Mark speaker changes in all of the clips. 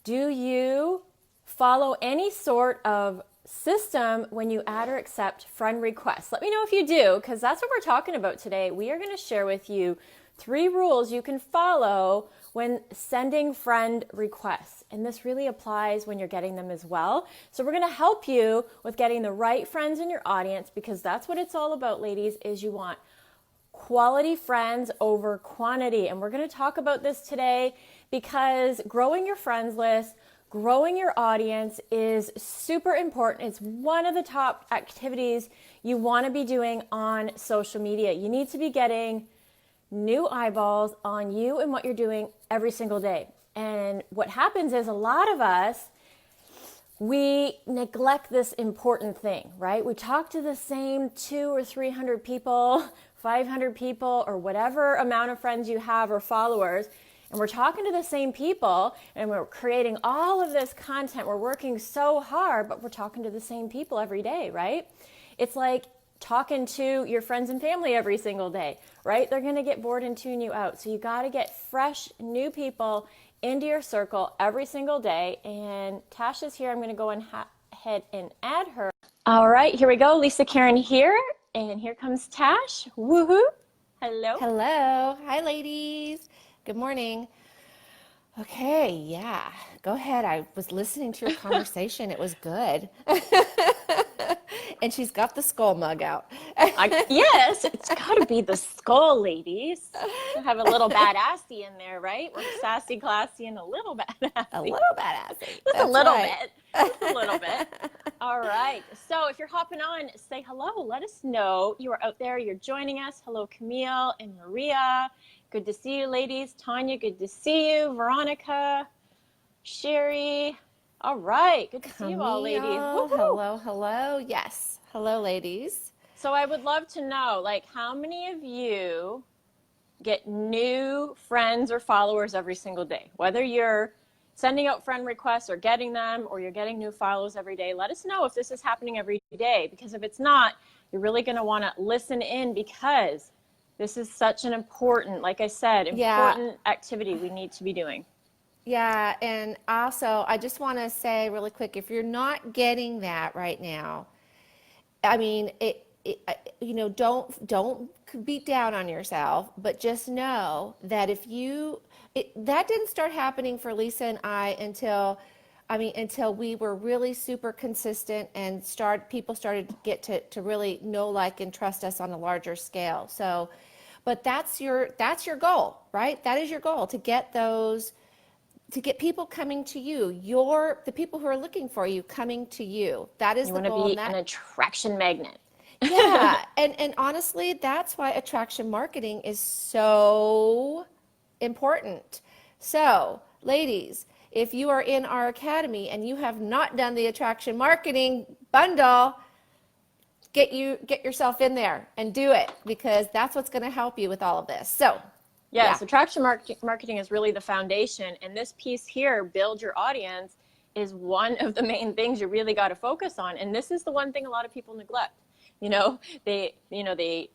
Speaker 1: Do you follow any sort of system when you add or accept friend requests? Let me know if you do, because that's what we're talking about today. We are going to share with you 3 rules you can follow when sending friend requests. And this really applies when you're getting them as well. So we're going to help you with getting the right friends in your audience, because that's what it's all about, ladies, is you want quality friends over quantity. And we're going to talk about this today because growing your friends list, growing your audience is super important. It's one of the top activities you want to be doing on social media. You need to be getting new eyeballs on you and what you're doing every single day. And what happens is a lot of us, we neglect this important thing, right? We talk to the same 200 or 300 people, 500 people, or whatever amount of friends you have or followers. And we're talking to the same people and we're creating all of this content. We're working so hard, but we're talking to the same people every day, right? It's like talking to your friends and family every single day, right? They're going to get bored and tune you out. So you got to get fresh, new people into your circle every single day. And Tasha's here. I'm going to go ahead and add her. All right, here we go. Lisa Karen here. And here comes Tash. Woohoo. Hello.
Speaker 2: Hello. Hi, ladies. Good morning. Okay, yeah. Go ahead. I was listening to your conversation. It was good. And she's got the skull mug out.
Speaker 1: Yes, it's got to be the skull, ladies. Have a little badassy in there, right? We're sassy, classy, and a little badassy.
Speaker 2: A little badassy.
Speaker 1: Just a little bit. Just a little bit. All right. So if you're hopping on, say hello. Let us know you are out there. You're joining us. Hello, Camille and Maria. Good to see you, ladies. Tanya, good to see you. Veronica, Sherry. All right. Good to see you all, ladies. Woo-hoo.
Speaker 2: Hello, hello. Yes. Hello, ladies.
Speaker 1: So I would love to know, like, how many of you get new friends or followers every single day? Whether you're sending out friend requests or getting them, or you're getting new followers every day, let us know if this is happening every day. Because if it's not, you're really going to want to listen in, because this is such an important, like I said, important activity we need to be doing.
Speaker 2: Yeah, and also I just want to say really quick, if you're not getting that right now, I mean, don't beat down on yourself, but just know that that didn't start happening for Lisa and I until we were really super consistent and people started to get to really know, like, and trust us on a larger scale. So, but that's your goal, right? That is your goal, to get people coming to you, the people who are looking for you coming to you. That is the goal.
Speaker 1: You want to be an attraction magnet.
Speaker 2: Yeah, and honestly, that's why attraction marketing is so important. So, ladies, if you are in our academy and you have not done the attraction marketing bundle, get yourself in there and do it, because that's what's going to help you with all of this. So,
Speaker 1: yes, attraction marketing is really the foundation. And this piece here, build your audience, is one of the main things you really got to focus on. And this is the one thing a lot of people neglect. They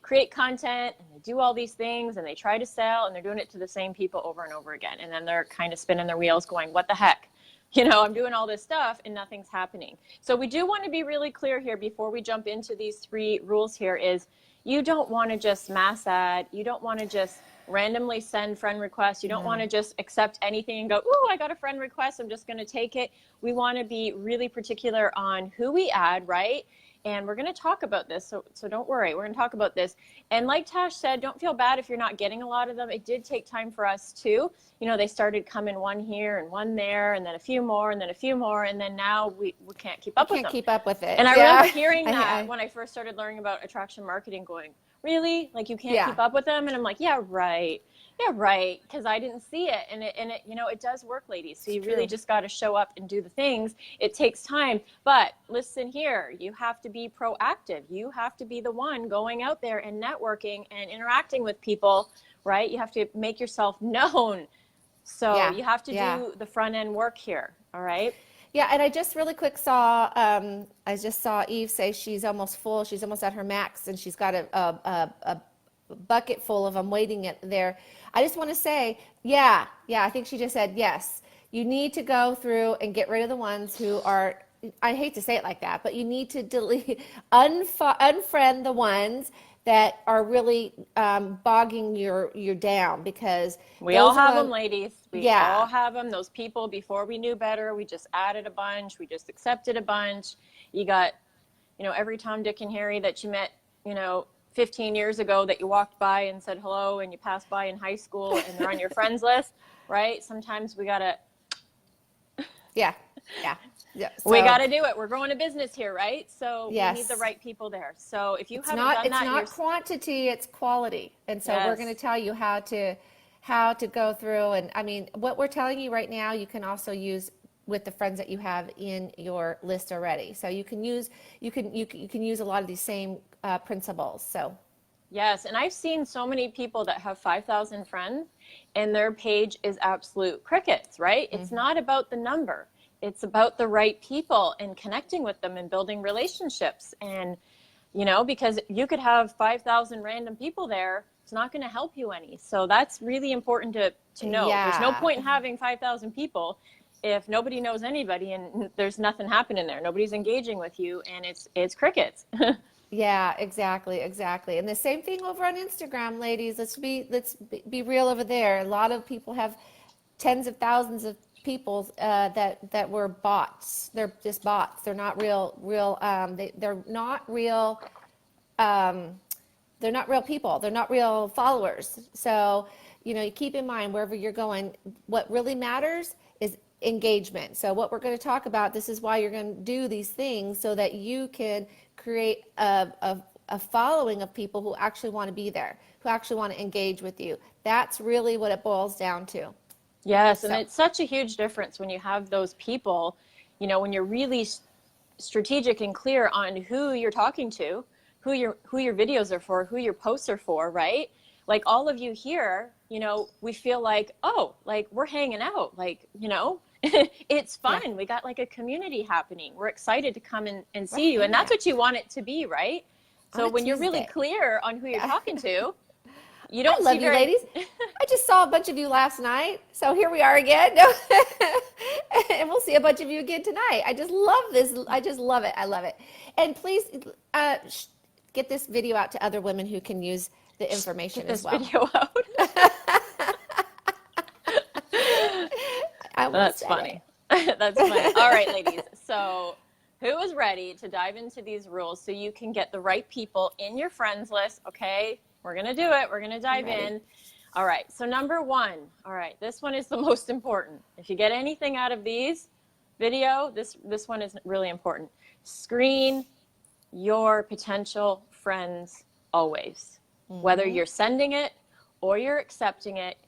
Speaker 1: create content and they do all these things and they try to sell, and they're doing it to the same people over and over again. And then they're kind of spinning their wheels going, what the heck? I'm doing all this stuff and nothing's happening. So we do want to be really clear here before we jump into these 3 rules here is, you don't want to just mass ad. You don't want to just randomly send friend requests. You don't want to just accept anything and go, ooh, I got a friend request, I'm just going to take it. We want to be really particular on who we add, right? And we're going to talk about this, so don't worry. We're going to talk about this. And like Tash said, don't feel bad if you're not getting a lot of them. It did take time for us too. They started coming one here and one there, and then a few more, and then a few more, and then now we can't keep up with them.
Speaker 2: Can't keep up with it.
Speaker 1: And I remember hearing that when I first started learning about attraction marketing, going, really? Like, you can't keep up with them? And I'm like, yeah, right. Yeah, right. Because I didn't see it. And it does work, ladies. So you really just got to show up and do the things. It takes time. But listen here, you have to be proactive. You have to be the one going out there and networking and interacting with people, right? You have to make yourself known. So you have to do the front end work here. All right.
Speaker 2: Yeah, and I just really quick saw Eve say she's almost full. She's almost at her max, and she's got a bucket full of them waiting there. I just want to say, I think she just said yes. you need to go through and get rid of the ones who are, I hate to say it like that, but you need to delete, unfriend the ones that are really bogging you down, because
Speaker 1: We all
Speaker 2: those are
Speaker 1: have
Speaker 2: the,
Speaker 1: them, ladies. We
Speaker 2: yeah,
Speaker 1: all have them. Those people before we knew better, we just added a bunch. We just accepted a bunch. You got, every Tom, Dick, and Harry that you met, 15 years ago that you walked by and said hello and you passed by in high school and they're on your friends list, right? Sometimes
Speaker 2: yeah, yeah, yeah.
Speaker 1: we
Speaker 2: So
Speaker 1: got to do it. We're growing a business here, right? So we need the
Speaker 2: yes,
Speaker 1: right people there. So if you
Speaker 2: it's
Speaker 1: haven't
Speaker 2: not
Speaker 1: done
Speaker 2: it's
Speaker 1: that,
Speaker 2: not quantity, it's quality. And so we're going to
Speaker 1: yes.
Speaker 2: tell you how to go through. And I mean, what we're telling you right now, you can also use with the friends that you have in your list already. So you can use a lot of these same principles. So
Speaker 1: Yes, and I've seen so many people that have 5,000 friends and their page is absolute crickets, right? It's not about the number. It's about the right people and connecting with them and building relationships. And, because you could have 5,000 random people there, it's not going to help you any. So that's really important to know. There's no
Speaker 2: yeah,
Speaker 1: point in having 5,000 people if nobody knows anybody and there's nothing happening there. Nobody's engaging with you and it's crickets.
Speaker 2: yeah, exactly. And the same thing over on Instagram, ladies. Let's be real over there. A lot of people have tens of thousands of people that were bots. They're just bots. They're not real. They're not real. Um, they're not real people. They're not real followers. So, you keep in mind wherever you're going, what really matters is engagement. So what we're going to talk about, this is why you're going to do these things, so that you can create a following of people who actually want to be there, who actually want to engage with you. That's really what it boils down to.
Speaker 1: Yes, and
Speaker 2: So,
Speaker 1: it's such a huge difference when you have those people, when you're really strategic and clear on who you're talking to, who your videos are for, who your posts are for, right? Like all of you here, we feel like, oh, like we're hanging out, like, it's
Speaker 2: yeah,
Speaker 1: fun. We got like a community happening. We're excited to come and
Speaker 2: we're
Speaker 1: see you. And
Speaker 2: hanging
Speaker 1: that's
Speaker 2: out
Speaker 1: what you want it to be, right?
Speaker 2: on
Speaker 1: So
Speaker 2: a
Speaker 1: when you're really
Speaker 2: Tuesday.
Speaker 1: clear on who you're
Speaker 2: Yeah.
Speaker 1: talking to, you
Speaker 2: I
Speaker 1: don't see
Speaker 2: love you,
Speaker 1: very
Speaker 2: ladies. I just saw a bunch of you last night, so here we are again. And we'll see a bunch of you again tonight. I just love this. I just love it. I love it. And please uh, get this video out to other women who can use the
Speaker 1: get
Speaker 2: information as
Speaker 1: this
Speaker 2: well.
Speaker 1: video out.
Speaker 2: I almost
Speaker 1: That's
Speaker 2: said
Speaker 1: funny. That's funny. All right, ladies. So, who is ready to dive into these rules so you can get the right people in your friends list? Okay, we're going to do it. We're going to
Speaker 2: I'm
Speaker 1: dive
Speaker 2: ready.
Speaker 1: in. All right, so number one. All right, this one is the most important. If you get anything out of these video, this one is really important. Screen your potential friends always. Whether you're sending it or you're accepting it,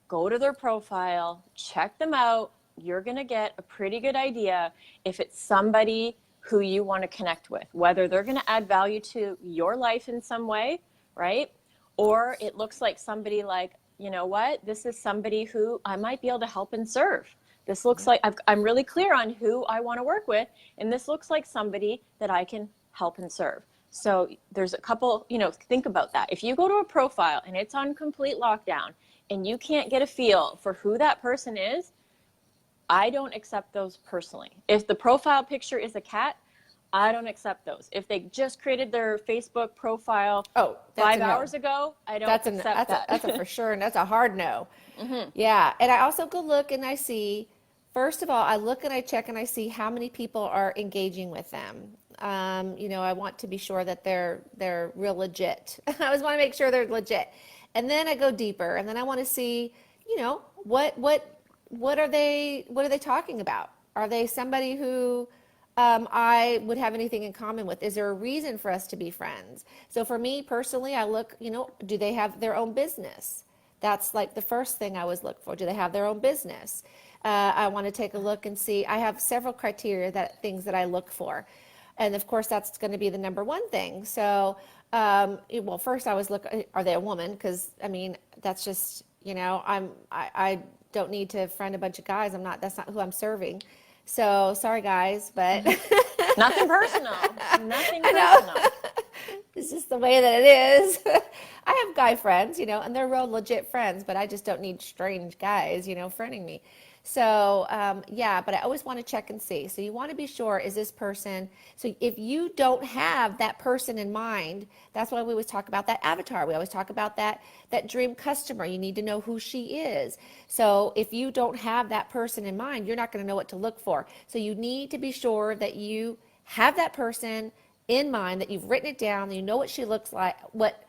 Speaker 1: go to their profile, check them out. You're going to get a pretty good idea if it's somebody who you want to connect with, whether they're going to add value to your life in some way, right? Or it looks like somebody like, you know what, this is somebody who I might be able to help and serve. This looks like I'm really clear on who I want to work with, and this looks like somebody that I can help and serve. So there's a couple, think about that. If you go to a profile and it's on complete lockdown and you can't get a feel for who that person is, I don't accept those personally. If the profile picture is a cat, I don't accept those. If they just created their Facebook profile
Speaker 2: Oh, that's a
Speaker 1: 5 hours
Speaker 2: no.
Speaker 1: ago, I don't
Speaker 2: That's a
Speaker 1: accept
Speaker 2: that's a
Speaker 1: that.
Speaker 2: for sure, and that's a hard no. Yeah, and I also go look and I see, first of all, I look and I check and I see how many people are engaging with them. I want to be sure that they're real legit. I always want to make sure they're legit, and then I go deeper, and then I want to see, what are they talking about? Are they somebody who I would have anything in common with? Is there a reason for us to be friends? So for me personally, I look, do they have their own business? That's like the first thing I always look for. Do they have their own business? I want to take a look and see. I have several criteria, things that I look for. And of course, that's going to be the number one thing. So, well, first I always look, are they a woman? Because I mean, that's just, I don't need to friend a bunch of guys. That's not who I'm serving. So sorry guys, but
Speaker 1: Nothing personal. Nothing
Speaker 2: I know.
Speaker 1: personal.
Speaker 2: It's just the way that it is. I have guy friends, and they're real legit friends, but I just don't need strange guys, friending me. So, yeah, but I always want to check and see. So you want to be sure, is this person, so if you don't have that person in mind, that's why we always talk about that avatar. We always talk about that dream customer. You need to know who she is. So if you don't have that person in mind, you're not going to know what to look for. So you need to be sure that you have that person in mind, that you've written it down, that you know what she looks like, what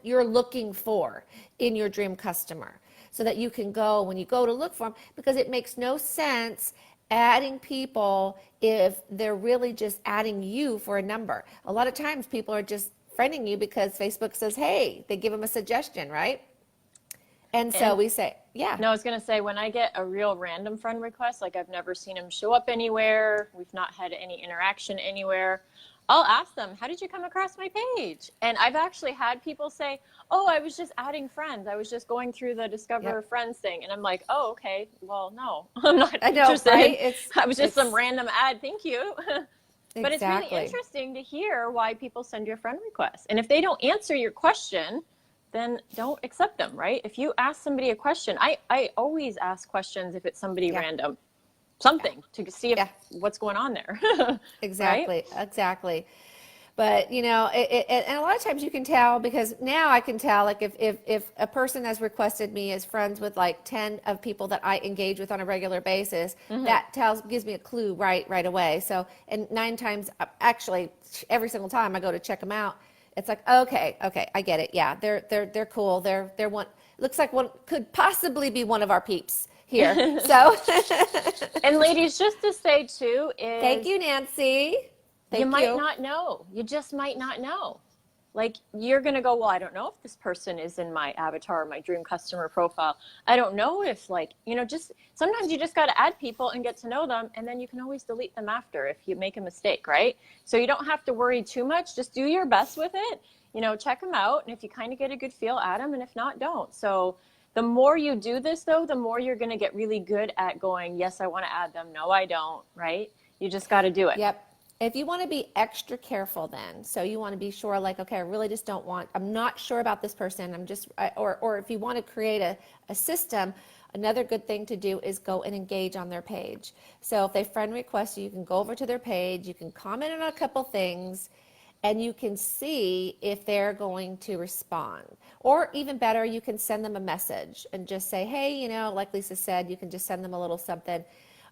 Speaker 2: you're looking for in your dream customer, so that you can go when you go to look for them, because it makes no sense adding people if they're really just adding you for a number. A lot of times people are just friending you because Facebook says, hey, they give them a suggestion, right? And so
Speaker 1: And
Speaker 2: we say, yeah,
Speaker 1: no, I was going to say, when I get a real random friend request, like I've never seen him show up anywhere, we've not had any interaction anywhere, I'll ask them, how did you come across my page? And I've actually had people say, oh, I was just adding friends. I was just going through the Discover
Speaker 2: yep,
Speaker 1: Friends thing. And I'm like, oh, okay, well, no, I'm not
Speaker 2: I know,
Speaker 1: interested.
Speaker 2: right? It's
Speaker 1: I was just some
Speaker 2: it's
Speaker 1: random ad. Thank you. But it's really
Speaker 2: exactly.
Speaker 1: interesting to hear why people send you a friend request. And if they don't answer your question, then don't accept them, right? If you ask somebody a question, I always ask questions if it's somebody
Speaker 2: Yeah,
Speaker 1: random,
Speaker 2: yeah,
Speaker 1: something to see if
Speaker 2: yeah.
Speaker 1: what's going on there, right?
Speaker 2: Exactly, exactly. But and a lot of times you can tell, because now I can tell, like if a person has requested me as friends with like 10 of people that I engage with on a regular basis,
Speaker 1: Mm-hmm.
Speaker 2: that gives me a clue right away. So, and 9 times, actually every single time I go to check them out, it's like, okay, I get it. Yeah, they're cool. They're one, looks like one could possibly be one of our peeps here. So
Speaker 1: And ladies, just to say too,
Speaker 2: thank
Speaker 1: is
Speaker 2: you, Nancy.
Speaker 1: you
Speaker 2: Thank
Speaker 1: might
Speaker 2: you.
Speaker 1: not know. You just might not know. Like you're going to go, well, I don't know if this person is in my avatar, my dream customer profile. I don't know if just sometimes you just got to add people and get to know them. And then you can always delete them after if you make a mistake, right? So you don't have to worry too much. Just do your best with it. Check them out. And if you kind of get a good feel, add them. And if not, don't. So the more you do this, though, the more you're going to get really good at going, yes, I want to add them. No, I don't, right? You just got to do it.
Speaker 2: Yep. If you want to be extra careful then, so you want to be sure, like, okay, I really just don't want, I'm not sure about this person. Or if you want to create a system, another good thing to do is go and engage on their page. So if they friend request you, you can go over to their page, you can comment on a couple things, and you can see if they're going to respond. Or even better, you can send them a message and just say, hey, like Lisa said, you can just send them a little something,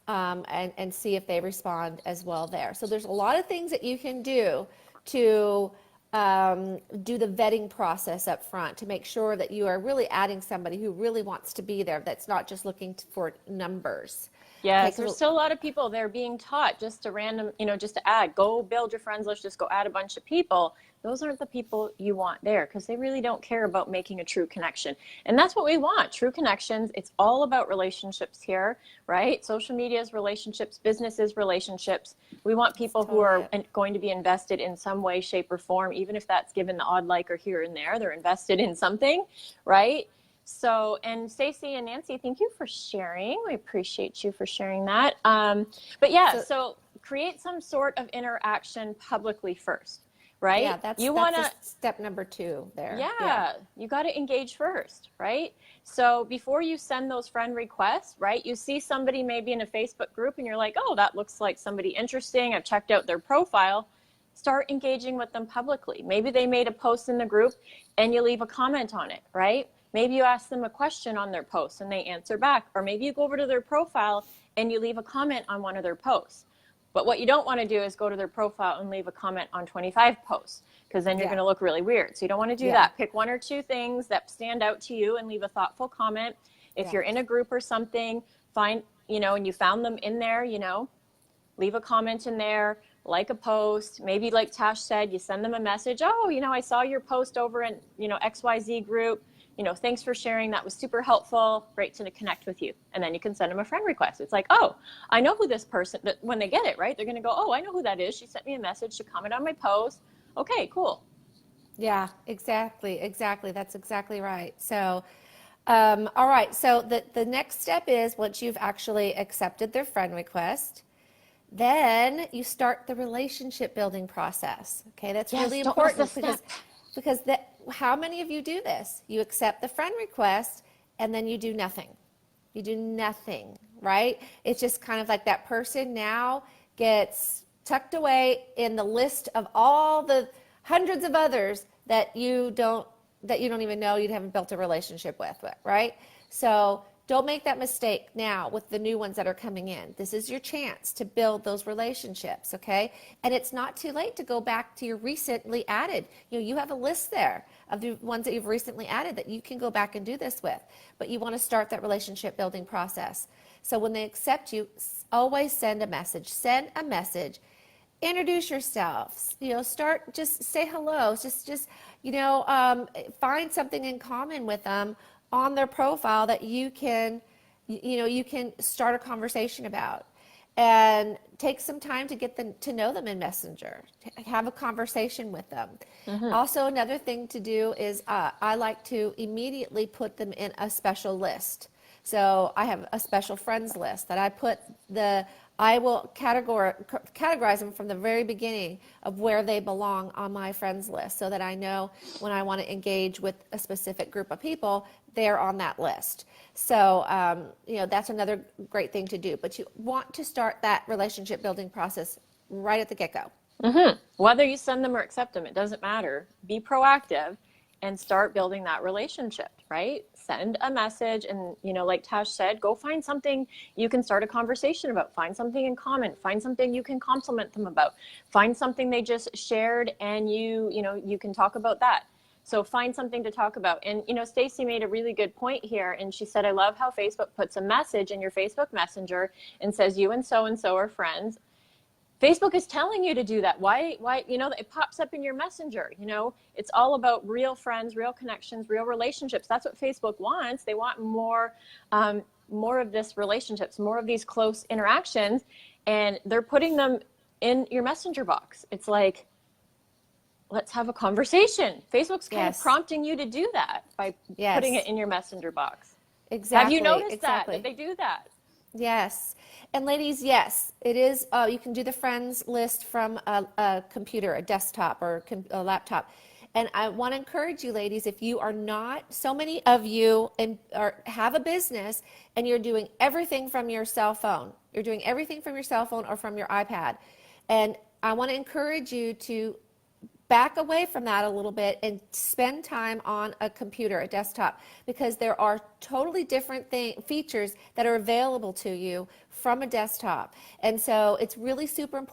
Speaker 2: and see if they respond as well there. So there's a lot of things that you can do to do the vetting process up front to make sure that you are really adding somebody who really wants to be there, that's not just looking for numbers. Okay,
Speaker 1: Yes, there's
Speaker 2: because
Speaker 1: still a lot of people they're being taught just to just to add, go build your friends list, just go add a bunch of people. Those aren't the people you want there because they really don't care about making a true connection. And that's what we want, true connections. It's all about relationships here, right? Social media is relationships, business is relationships. We want people who
Speaker 2: totally
Speaker 1: are
Speaker 2: it.
Speaker 1: going to be invested in some way, shape, or form, even if that's given the odd like or here and there, they're invested in something, right? So, and Stacey and Nancy, thank you for sharing. We appreciate you for sharing that. But yeah,
Speaker 2: So
Speaker 1: so create some sort of interaction publicly first, right?
Speaker 2: yeah, that's
Speaker 1: You
Speaker 2: that's
Speaker 1: want
Speaker 2: a
Speaker 1: to,
Speaker 2: step number 2 there. Yeah.
Speaker 1: yeah, you got to engage first, right? So before you send those friend requests, right, you see somebody maybe in a Facebook group and you're like, oh, that looks like somebody interesting. I've checked out their profile. Start engaging with them publicly. Maybe they made a post in the group and you leave a comment on it, right? Maybe you ask them a question on their post and they answer back. Or maybe you go over to their profile and you leave a comment on one of their posts. But what you don't want to do is go to their profile and leave a comment on 25 posts, because then you're
Speaker 2: Yeah.
Speaker 1: going to look really weird. So you don't want to do
Speaker 2: Yeah.
Speaker 1: that. Pick 1 or 2 things that stand out to you and leave a thoughtful comment. If
Speaker 2: Yeah.
Speaker 1: you're in a group or something, find, and you found them in there, leave a comment in there, like a post. Maybe like Tash said, you send them a message. Oh, I saw your post over in, XYZ group. Thanks for sharing. That was super helpful. Great to connect with you. And then you can send them a friend request. It's like, oh, I know who this person, that when they get it, right? They're going to go, oh, I know who that is. She sent me a message. She commented on my post. Okay, cool.
Speaker 2: Yeah, exactly. That's exactly right. So, all right. So the next step is, once you've actually accepted their friend request, then you start the relationship building process. Okay, that's really
Speaker 1: Yes, don't miss
Speaker 2: important
Speaker 1: this
Speaker 2: because
Speaker 1: step.
Speaker 2: how many of you do this? You accept the friend request and then you do nothing. You do nothing, right? It's just kind of like that person now gets tucked away in the list of all the hundreds of others that you don't even know, you haven't built a relationship with, right? So don't make that mistake now with the new ones that are coming in. This is your chance to build those relationships, okay? And it's not too late to go back to your recently added. You have a list there of the ones that you've recently added that you can go back and do this with. But you want to start that relationship building process. So when they accept you, always send a message. Send a message. Introduce yourself. Start, just say hello. Just find something in common with them on their profile that you can start a conversation about, and take some time to get them to know them in Messenger. Have a conversation with them. Also, another thing to do is I like to immediately put them in a special list. So I have a special friends list that I will categorize them from the very beginning of where they belong on my friends list, so that I know when I want to engage with a specific group of people, they're on that list. So, that's another great thing to do. But you want to start that relationship building process right at the get-go.
Speaker 1: Whether you send them or accept them, it doesn't matter. Be proactive and start building that relationship, right? Send a message, and, like Tash said, go find something you can start a conversation about. Find something in common. Find something you can compliment them about. Find something they just shared, and you can talk about that. So find something to talk about. And, Stacy made a really good point here, and she said, I love how Facebook puts a message in your Facebook Messenger and says, you and so are friends. Facebook is telling you to do that. Why, it pops up in your Messenger. It's all about real friends, real connections, real relationships. That's what Facebook wants. They want more of this relationships, more of these close interactions, and they're putting them in your Messenger box. It's like, let's have a conversation. Facebook's kind of prompting you to do that by putting it in your Messenger box.
Speaker 2: Exactly.
Speaker 1: Have you noticed that they do that?
Speaker 2: Yes. And ladies, yes, it is. You can do the friends list from a computer, a desktop, or a laptop. And I want to encourage you, ladies, if you are not, so many of you have a business and you're doing everything from your cell phone. You're doing everything from your cell phone or from your iPad. And I want to encourage you to back away from that a little bit and spend time on a computer, a desktop, because there are totally different features that are available to you from a desktop. And so it's really super important